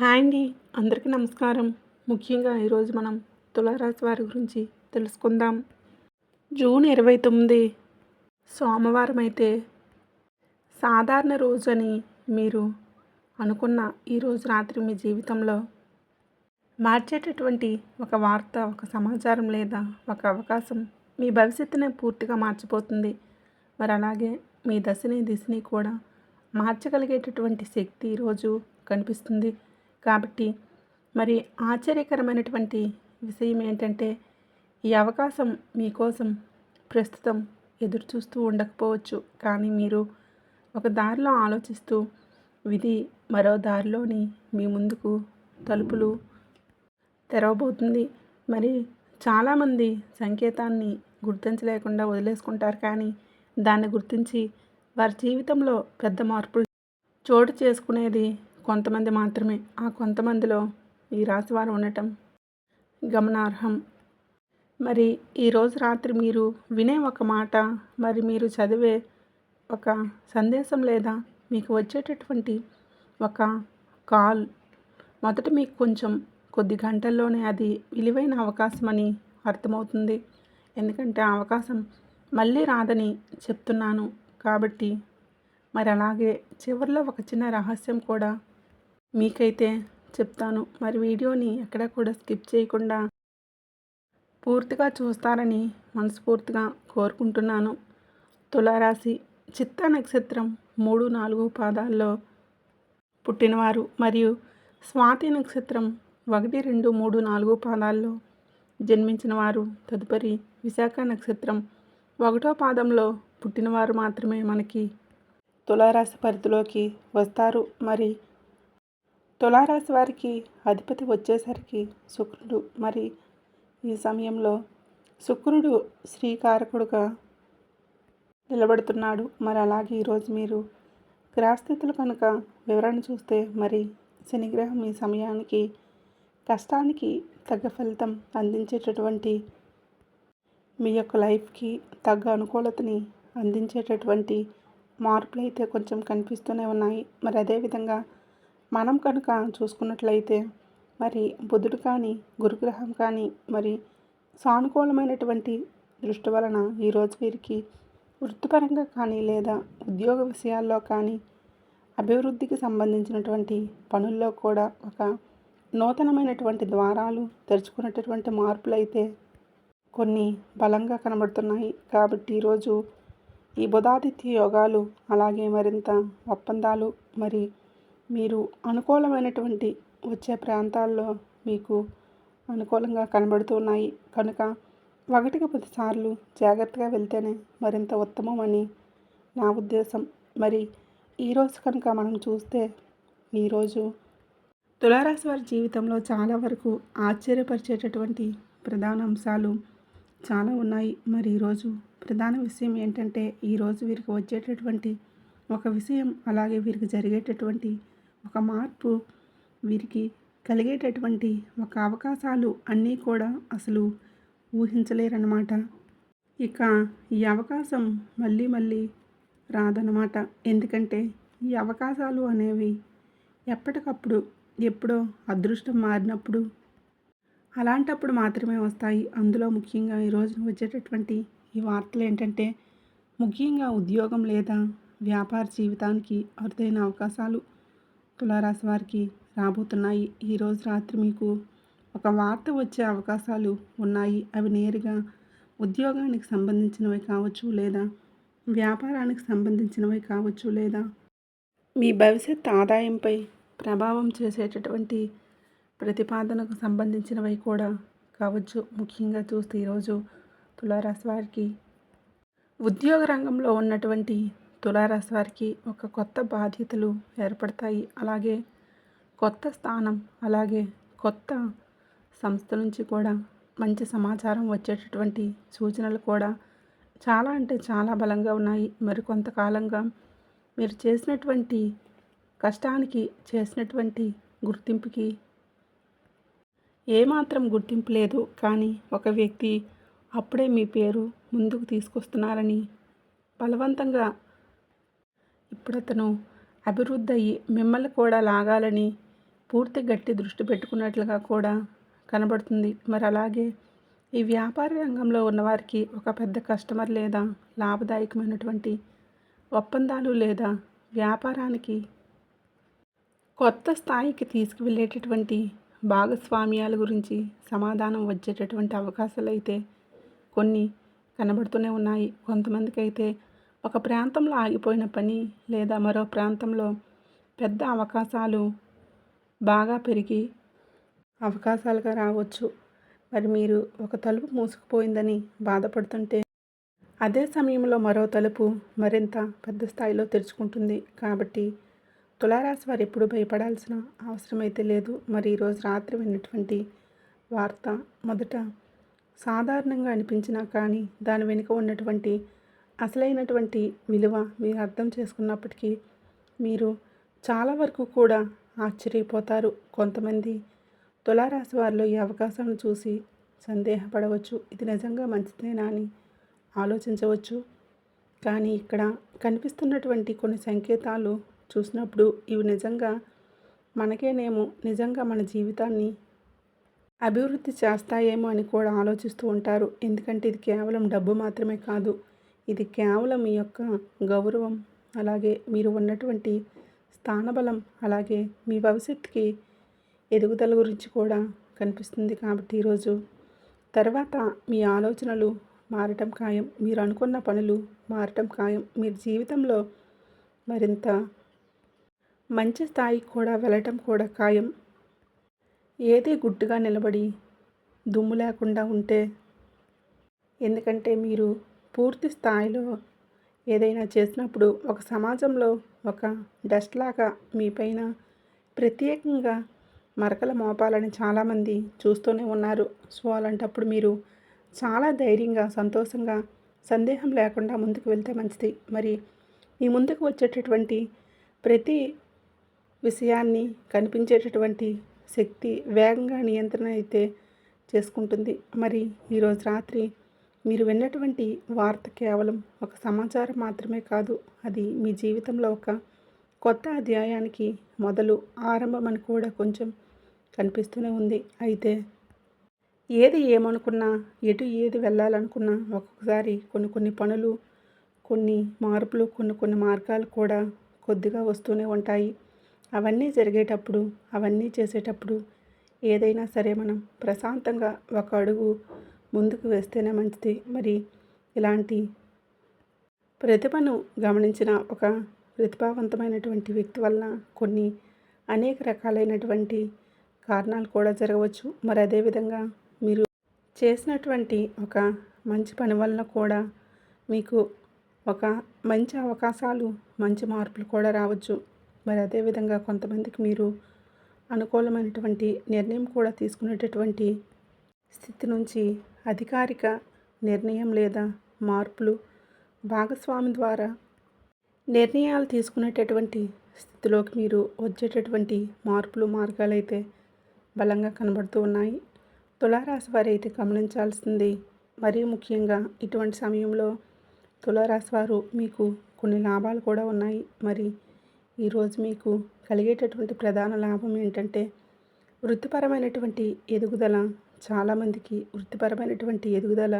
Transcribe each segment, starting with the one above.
Hi అండి. అందరికీ నమస్కారం. ముఖ్యంగా ఈరోజు మనం తులారాశి వారి గురించి తెలుసుకుందాం. జూన్ 29 సోమవారం అయితే సాధారణ రోజని మీరు అనుకున్న ఈరోజు రాత్రి మీ జీవితంలో మార్చేటటువంటి ఒక వార్త, ఒక సమాచారం లేదా ఒక అవకాశం మీ భవిష్యత్తునే పూర్తిగా మార్చిపోతుంది. మరి అలాగే మీ దశని, దిశని కూడా మార్చగలిగేటటువంటి శక్తి ఈరోజు కనిపిస్తుంది. కాబట్టి మరి ఆశ్చర్యకరమైనటువంటి విషయం ఏంటంటే, ఈ అవకాశం మీకోసం ప్రస్తుతం ఎదురు చూస్తూ ఉండకపోవచ్చు. కానీ మీరు ఒక దారిలో ఆలోచిస్తూ విధి మరో దారిలోని మీ ముందుకు తలుపులు తెరవబోతుంది. మరి చాలామంది సంకేతాన్ని గుర్తించలేకుండా వదిలేసుకుంటారు. కానీ దాన్ని గుర్తించి వారి జీవితంలో పెద్ద మార్పులు చోటు చేసుకునేది కొంతమంది మాత్రమే. ఆ కొంతమందిలో ఈ రాశివారు ఉండటం గమనార్హం. మరి ఈరోజు రాత్రి మీరు వినే ఒక మాట, మరి మీరు చదివే ఒక సందేశం లేదా మీకు వచ్చేటటువంటి ఒక కాల్ మొదట మీకు కొద్ది గంటల్లోనే అది విలువైన అవకాశం అని అర్థమవుతుంది. ఎందుకంటే ఆ అవకాశం మళ్ళీ రాదని చెప్తున్నాను. కాబట్టి మరి అలాగే చివరిలో ఒక చిన్న రహస్యం కూడా మీకైతే చెప్తాను. మరి వీడియోని ఎక్కడా కూడా స్కిప్ చేయకుండా పూర్తిగా చూస్తారని మనస్ఫూర్తిగా కోరుకుంటున్నాను. తులారాశి చిత్తా నక్షత్రం 3, 4 పాదాల్లో పుట్టినవారు మరియు స్వాతి నక్షత్రం 1, 2, 3, 4 పాదాల్లో జన్మించిన వారు, తదుపరి విశాఖ నక్షత్రం 1వ పాదంలో పుట్టినవారు మాత్రమే మనకి తులారాశి పరిధిలోకి వస్తారు. మరి తులారాశి వారికి అధిపతి వచ్చేసరికి శుక్రుడు. మరి ఈ సమయంలో శుక్రుడు శ్రీకారకుడుగా నిలబడుతున్నాడు. మరి అలాగే ఈరోజు మీరు గ్రహస్థితులు కనుక వివరణ చూస్తే, మరి శనిగ్రహం ఈ సమయానికి కష్టానికి తగ్గ ఫలితం అందించేటటువంటి మీ యొక్క లైఫ్కి తగ్గ అనుకూలతని అందించేటటువంటి మార్పులు అయితే కొంచెం కనిపిస్తూనే ఉన్నాయి. మరి అదేవిధంగా మనం కనుక చూసుకున్నట్లయితే, మరి బుధుడు కానీ, గురుగ్రహం కానీ మరి సానుకూలమైనటువంటి దృష్టి వలన ఈరోజు వీరికి వృత్తిపరంగా కానీ లేదా ఉద్యోగ విషయాల్లో కానీ అభివృద్ధికి సంబంధించినటువంటి పనుల్లో కూడా ఒక నూతనమైనటువంటి ద్వారాలు తెరుచుకున్నటువంటి మార్పులు అయితే కొన్ని బలంగా కనబడుతున్నాయి. కాబట్టి ఈరోజు ఈ బుధాదిత్య యోగాలు, అలాగే మరింత ఒప్పందాలు, మరి మీరు అనుకూలమైనటువంటి వచ్చే ప్రాంతాల్లో మీకు అనుకూలంగా కనబడుతున్నాయి. కనుక 1కి 10 సార్లు జాగ్రత్తగా వెళ్తేనే మరింత ఉత్తమం అని నా ఉద్దేశం. మరి ఈరోజు కనుక మనం చూస్తే, ఈరోజు తులారాశి వారి జీవితంలో చాలా వరకు ఆశ్చర్యపరిచేటటువంటి ప్రధాన అంశాలు చాలా ఉన్నాయి. మరి ఈరోజు ప్రధాన విషయం ఏంటంటే, ఈరోజు వీరికి వచ్చేటటువంటి ఒక విషయం, అలాగే వీరికి జరిగేటటువంటి ఒక మార్పు, వీరికి కలిగేటటువంటి ఒక అవకాశాలు అన్నీ కూడా అసలు ఊహించలేరన్నమాట. ఇక ఈ అవకాశం మళ్ళీ మళ్ళీ రాదన్నమాట. ఎందుకంటే ఈ అవకాశాలు అనేవి ఎప్పటికప్పుడు ఎప్పుడో అదృష్టం మారినప్పుడు అలాంటప్పుడు మాత్రమే వస్తాయి. అందులో ముఖ్యంగా ఈరోజు వచ్చేటటువంటి ఈ వార్తలు ఏంటంటే, ముఖ్యంగా ఉద్యోగం లేదా వ్యాపార జీవితానికి అరుదైన అవకాశాలు తులారాశి వారికి రాబోతున్నాయి. ఈరోజు రాత్రి మీకు ఒక వార్త వచ్చే అవకాశాలు ఉన్నాయి. అవి నేరుగా ఉద్యోగానికి సంబంధించినవి కావచ్చు, లేదా వ్యాపారానికి సంబంధించినవి కావచ్చు, లేదా మీ భవిష్యత్ ఆదాయంపై ప్రభావం చేసేటటువంటి ప్రతిపాదనకు సంబంధించినవి కూడా కావచ్చు. ముఖ్యంగా చూస్తే ఈరోజు తులారాశి వారికి ఉద్యోగ రంగంలో ఉన్నటువంటి తులారాశి వారికి ఒక కొత్త బాధ్యతలు ఏర్పడతాయి. అలాగే కొత్త స్థానం, అలాగే కొత్త సంస్థ నుంచి కూడా మంచి సమాచారం వచ్చేటటువంటి సూచనలు కూడా చాలా అంటే చాలా బలంగా ఉన్నాయి. మరి కొంతకాలంగా మీరు చేసినటువంటి కష్టానికి, చేసినటువంటి గుర్తింపుకి ఏమాత్రం గుర్తింపు లేదు. కానీ ఒక వ్యక్తి అప్పుడే మీ పేరు ముందుకు తీసుకొస్తున్నారని బలవంతంగా ఇప్పుడు అతను అభివృద్ధి అయ్యి మిమ్మల్ని కూడా లాగాలని పూర్తి గట్టి దృష్టి పెట్టుకున్నట్లుగా కూడా కనబడుతుంది. మరి అలాగే ఈ వ్యాపార రంగంలో ఉన్నవారికి ఒక పెద్ద కస్టమర్ లేదా లాభదాయకమైనటువంటి ఒప్పందాలు లేదా వ్యాపారానికి కొత్త స్థాయికి తీసుకువెళ్ళేటటువంటి భాగస్వామ్యాల గురించి సమాధానం వచ్చేటటువంటి అవకాశాలు అయితే కొన్ని కనబడుతూనే ఉన్నాయి. కొంతమందికి అయితే ఒక ప్రాంతంలో ఆగిపోయిన పని లేదా మరో ప్రాంతంలో పెద్ద అవకాశాలు బాగా పెరిగి అవకాశాలుగా రావచ్చు. మరి మీరు ఒక తలుపు మూసుకుపోయిందని బాధపడుతుంటే అదే సమయంలో మరో తలుపు మరింత పెద్ద స్థాయిలో తెరుచుకుంటుంది. కాబట్టి తులారాశి వారు ఎప్పుడు భయపడాల్సిన అవసరం అయితే లేదు. మరి ఈరోజు రాత్రి విన్నటువంటి వార్త మొదట సాధారణంగా అనిపించినా కానీ దాని వెనుక ఉన్నటువంటి అసలైనటువంటి విలువ మీరు అర్థం చేసుకున్నప్పటికీ మీరు చాలా వరకు కూడా ఆశ్చర్యపోతారు. కొంతమంది తులారాశి వారిలో ఈ అవకాశాలను చూసి సందేహపడవచ్చు. ఇది నిజంగా మంచిదేనా అని ఆలోచించవచ్చు. కానీ ఇక్కడ కనిపిస్తున్నటువంటి కొన్ని సంకేతాలు చూసినప్పుడు ఇవి నిజంగా మనకేనేమో, నిజంగా మన జీవితాన్ని అభివృద్ధి చేస్తాయేమో అని కూడా ఆలోచిస్తూ ఉంటారు. ఎందుకంటే ఇది కేవలం డబ్బు మాత్రమే కాదు, ఇది కేవలం మీ యొక్క గౌరవం, అలాగే మీరు ఉన్నటువంటి స్థానబలం, అలాగే మీ భవిష్యత్తుకి ఎదుగుదల గురించి కూడా కనిపిస్తుంది. కాబట్టి ఈరోజు తర్వాత మీ ఆలోచనలు మారటం ఖాయం, మీరు అనుకున్న పనులు మారటం ఖాయం, మీరు జీవితంలో మరింత మంచి స్థాయికి కూడా వెళ్ళటం కూడా ఖాయం. ఏది గుట్టుగా నిలబడి దుమ్ము లేకుండా ఉంటే, ఎందుకంటే మీరు పూర్తి స్థాయిలో ఏదైనా చేసినప్పుడు ఒక సమాజంలో ఒక డస్ట్ లాగా మీ పైన ప్రత్యేకంగా మరకల మోపాలని చాలామంది చూస్తూనే ఉన్నారు. సో అలాంటప్పుడు మీరు చాలా ధైర్యంగా, సంతోషంగా, సందేహం లేకుండా ముందుకు వెళ్తే మంచిది. మరి మీ ముందుకు వచ్చేటటువంటి ప్రతి విషయాన్ని కనిపించేటటువంటి శక్తి వేగంగా నియంత్రణ అయితే చేసుకుంటుంది. మరి ఈరోజు రాత్రి మీరు విన్నటువంటి వార్త కేవలం ఒక సమాచారం మాత్రమే కాదు, అది మీ జీవితంలో ఒక కొత్త అధ్యాయానికి మొదలు, ఆరంభం అని కూడా కొంచెం కనిపిస్తూనే ఉంది. అయితే ఏది ఏమనుకున్నా, ఎటు ఏది వెళ్ళాలనుకున్నా ఒక్కొక్కసారి కొన్ని పనులు, కొన్ని మార్పులు, కొన్ని మార్గాలు కూడా కొద్దిగా వస్తూనే ఉంటాయి. అవన్నీ జరిగేటప్పుడు, అవన్నీ చేసేటప్పుడు ఏదైనా సరే మనం ప్రశాంతంగా ఒక అడుగు ముందుకు వేస్తేనే మంచిది. మరి ఇలాంటి ప్రతిభను గమనించిన ఒక ప్రతిభావంతమైనటువంటి వ్యక్తి వలన కొన్ని అనేక రకాలైనటువంటి కారణాలు కూడా జరగవచ్చు. మరి అదేవిధంగా మీరు చేసినటువంటి ఒక మంచి పని వలన కూడా మీకు ఒక మంచి అవకాశాలు, మంచి మార్పులు కూడా రావచ్చు. మరి అదేవిధంగా కొంతమందికి మీరు అనుకూలమైనటువంటి నిర్ణయం కూడా తీసుకునేటటువంటి స్థితి నుంచి అధికారిక నిర్ణయం లేదా మార్పులు, భాగస్వామి ద్వారా నిర్ణయాలు తీసుకునేటటువంటి స్థితిలోకి మీరు వచ్చేటటువంటి మార్పులు, మార్గాలైతే బలంగా కనబడుతూ ఉన్నాయి. తులారాశి వారు అయితే గమనించాల్సింది మరీ ముఖ్యంగా ఇటువంటి సమయంలో తులారాశి వారు మీకు కొన్ని లాభాలు కూడా ఉన్నాయి. మరి ఈరోజు మీకు కలిగేటటువంటి ప్రధాన లాభం ఏంటంటే వృత్తిపరమైనటువంటి ఎదుగుదల. చాలామందికి వృత్తిపరమైనటువంటి ఎదుగుదల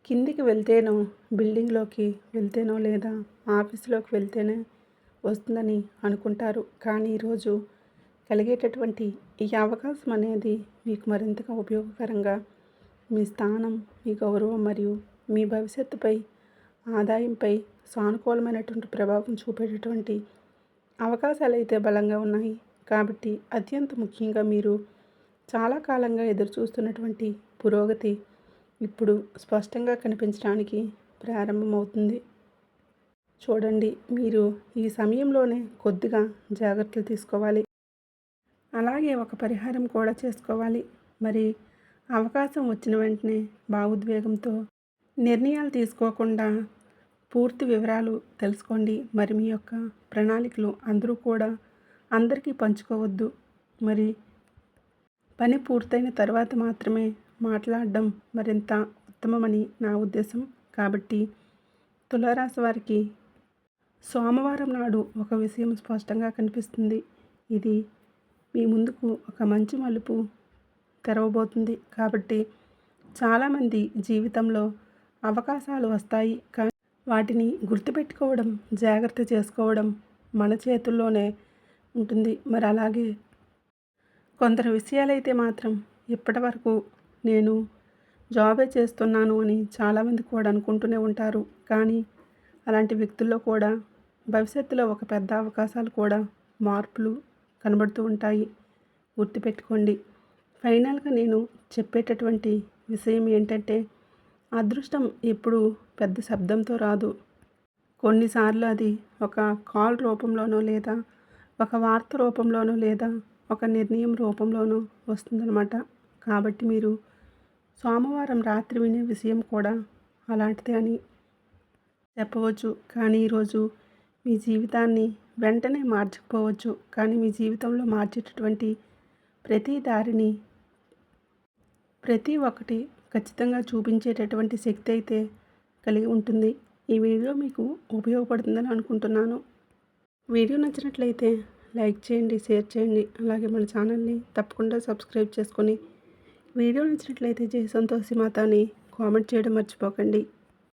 కిందికి వెళ్తేనో, బిల్డింగ్లోకి వెళ్తేనో లేదా ఆఫీసులోకి వెళ్తేనే వస్తుందని అనుకుంటారు. కానీ ఈరోజు కలిగేటటువంటి ఈ అవకాశం అనేది మీకు మరింతగా ఉపయోగకరంగా మీ స్థానం, మీ గౌరవం మరియు మీ భవిష్యత్తుపై, ఆదాయంపై సానుకూలమైనటువంటి ప్రభావం చూపేటటువంటి అవకాశాలు అయితే బలంగా ఉన్నాయి. కాబట్టి అత్యంత ముఖ్యంగా మీరు చాలా కాలంగా ఎదురు చూస్తున్నటువంటి పురోగతి ఇప్పుడు స్పష్టంగా కనిపించడానికి ప్రారంభమవుతుంది. చూడండి, మీరు ఈ సమయంలోనే కొద్దిగా జాగ్రత్తలు తీసుకోవాలి. అలాగే ఒక పరిహారం కూడా చేసుకోవాలి. మరి అవకాశం వచ్చిన వెంటనే భావోద్వేగంతో నిర్ణయాలు తీసుకోకుండా పూర్తి వివరాలు తెలుసుకోండి. మరి మీ యొక్క ప్రణాళికలు అందరికీ పంచుకోవద్దు. మరి పని పూర్తయిన తర్వాత మాత్రమే మాట్లాడడం మరింత ఉత్తమమని నా ఉద్దేశం. కాబట్టి తులారాశి వారికి సోమవారం నాడు ఒక విషయం స్పష్టంగా కనిపిస్తుంది. ఇది మీ ముందుకు ఒక మంచి మలుపు తెరవబోతుంది. కాబట్టి చాలామంది జీవితంలో అవకాశాలు వస్తాయి, కానీ వాటిని గుర్తుపెట్టుకోవడం, జాగ్రత్త చేసుకోవడం మన చేతుల్లోనే ఉంటుంది. మరి అలాగే కొందరు విషయాలైతే మాత్రం ఇప్పటి వరకు నేను జాబే చేస్తున్నాను అని చాలామంది కూడా అనుకుంటూనే ఉంటారు. కానీ అలాంటి వ్యక్తుల్లో కూడా భవిష్యత్తులో ఒక పెద్ద అవకాశాలు కూడా మార్పులు కనబడుతూ ఉంటాయి. గుర్తుపెట్టుకోండి. ఫైనల్గా నేను చెప్పేటటువంటి విషయం ఏంటంటే, అదృష్టం ఎప్పుడు పెద్ద శబ్దంతో రాదు. కొన్నిసార్లు అది ఒక కాల్ రూపంలోనో, లేదా ఒక వార్త రూపంలోనో, లేదా ఒక నిర్ణయం రూపంలోనో వస్తుందన్నమాట. కాబట్టి మీరు సోమవారం రాత్రి వినే విషయం కూడా అలాంటిదే అని చెప్పవచ్చు. కానీ ఈరోజు మీ జీవితాన్ని వెంటనే మార్చకపోవచ్చు, కానీ మీ జీవితంలో మార్చేటటువంటి ప్రతి దారిని, ప్రతి ఒక్కటి ఖచ్చితంగా చూపించేటటువంటి శక్తి అయితే కలిగి ఉంటుంది. ఈ వీడియో మీకు ఉపయోగపడుతుందని అనుకుంటున్నాను. వీడియో నచ్చినట్లయితే లైక్ చేయండి, షేర్ చేయండి. అలాగే మన ఛానల్ని తప్పకుండా సబ్స్క్రైబ్ చేసుకొని, వీడియో నచ్చినట్లయితే జై సంతోషి మాత అని కామెంట్ చేయడం మర్చిపోకండి.